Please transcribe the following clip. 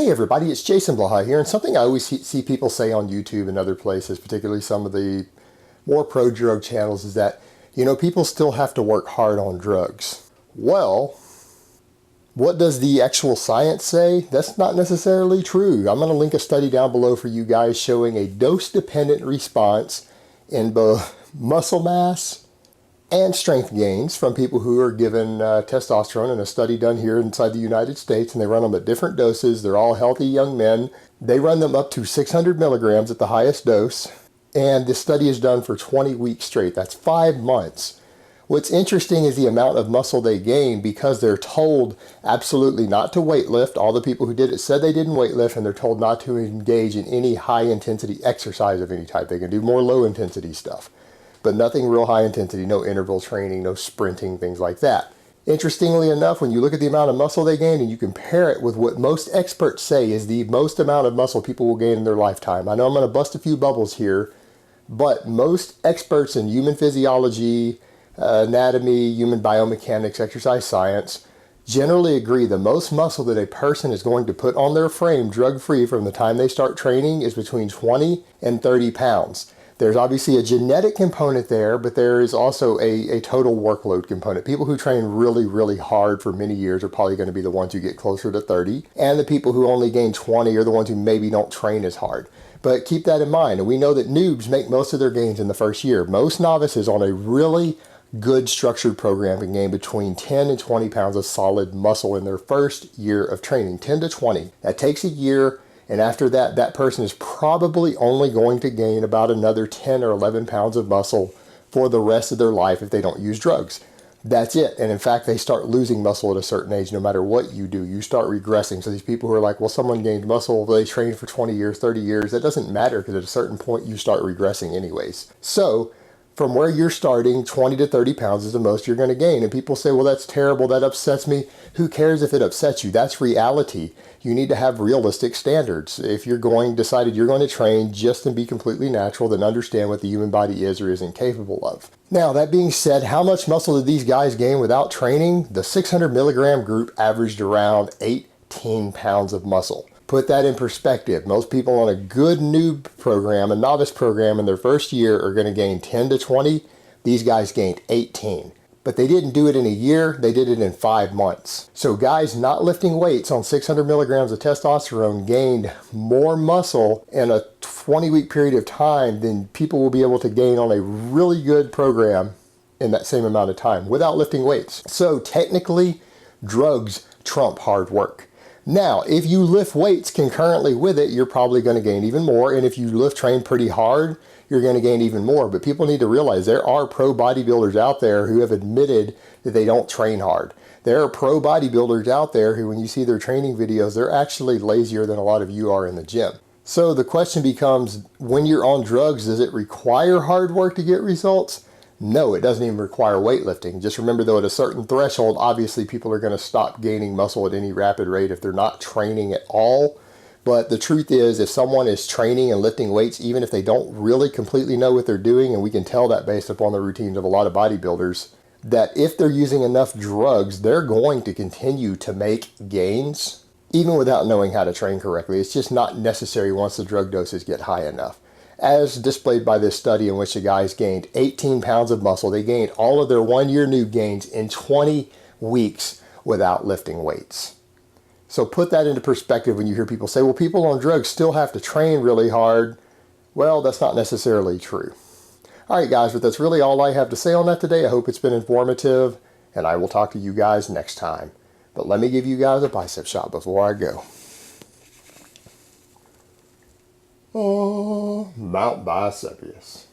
Hey everybody, it's Jason Blaha here, and something I always see people say on YouTube and other places, particularly some of the more pro-drug channels, is that, people still have to work hard on drugs. Well, what does the actual science say? That's not necessarily true. I'm going to link a study down below for you guys showing a dose-dependent response in both muscle mass and strength gains from people who are given testosterone in a study done here inside the United States, and they run them at different doses. They're all healthy young men. They run them up to 600 milligrams at the highest dose, and this study is done for 20 weeks straight. That's 5 months. What's interesting is the amount of muscle they gain, because they're told absolutely not to weight lift. All the people who did it said they didn't weight lift, and they're told not to engage in any high intensity exercise of any type. They can do more low intensity stuff, but nothing real high intensity, no interval training, no sprinting, things like that. Interestingly enough, when you look at the amount of muscle they gain and you compare it with what most experts say is the most amount of muscle people will gain in their lifetime. I know I'm going to bust a few bubbles here, but most experts in human physiology, anatomy, human biomechanics, exercise science, generally agree the most muscle that a person is going to put on their frame drug-free from the time they start training is between 20 and 30 pounds. There's obviously a genetic component there, but there is also a total workload component. People who train really, really hard for many years are probably going to be the ones who get closer to 30. And the people who only gain 20 are the ones who maybe don't train as hard. But keep that in mind. And we know that noobs make most of their gains in the first year. Most novices on a really good structured program can gain between 10 and 20 pounds of solid muscle in their first year of training. 10 to 20. That takes a year. And after that, that person is probably only going to gain about another 10 or 11 pounds of muscle for the rest of their life if they don't use drugs. That's it. And in fact, they start losing muscle at a certain age. No matter what you do, you start regressing. So these people who are like, well, someone gained muscle, they trained for 20 years, 30 years. That doesn't matter, because at a certain point, you start regressing anyways. So from where you're starting, 20 to 30 pounds is the most you're going to gain. And people say, well, that's terrible. That upsets me. Who cares if it upsets you? That's reality. You need to have realistic standards. If you're decided you're going to train just to be completely natural, then understand what the human body is or isn't capable of. Now, that being said, how much muscle did these guys gain without training? The 600 milligram group averaged around 18 pounds of muscle. Put that in perspective. Most people on a good noob program, a novice program in their first year, are going to gain 10 to 20. These guys gained 18. But they didn't do it in a year, they did it in 5 months. So guys not lifting weights on 600 milligrams of testosterone gained more muscle in a 20-week period of time than people will be able to gain on a really good program in that same amount of time without lifting weights. So technically, drugs trump hard work. Now, if you lift weights concurrently with it, you're probably going to gain even more. And if you train pretty hard, you're going to gain even more. But people need to realize there are pro bodybuilders out there who have admitted that they don't train hard. There are pro bodybuilders out there who, when you see their training videos, they're actually lazier than a lot of you are in the gym. So the question becomes, when you're on drugs, does it require hard work to get results? No, it doesn't even require weightlifting. Just remember, though, at a certain threshold, obviously people are going to stop gaining muscle at any rapid rate if they're not training at all. But the truth is, if someone is training and lifting weights, even if they don't really completely know what they're doing, and we can tell that based upon the routines of a lot of bodybuilders, that if they're using enough drugs, they're going to continue to make gains, even without knowing how to train correctly. It's just not necessary once the drug doses get high enough. As displayed by this study in which the guys gained 18 pounds of muscle, they gained all of their 1 year noob gains in 20 weeks without lifting weights. So put that into perspective when you hear people say, well, people on drugs still have to train really hard. Well, that's not necessarily true. All right, guys, but that's really all I have to say on that today. I hope it's been informative, and I will talk to you guys next time. But let me give you guys a bicep shot before I go. Oh, Mount Bicepius.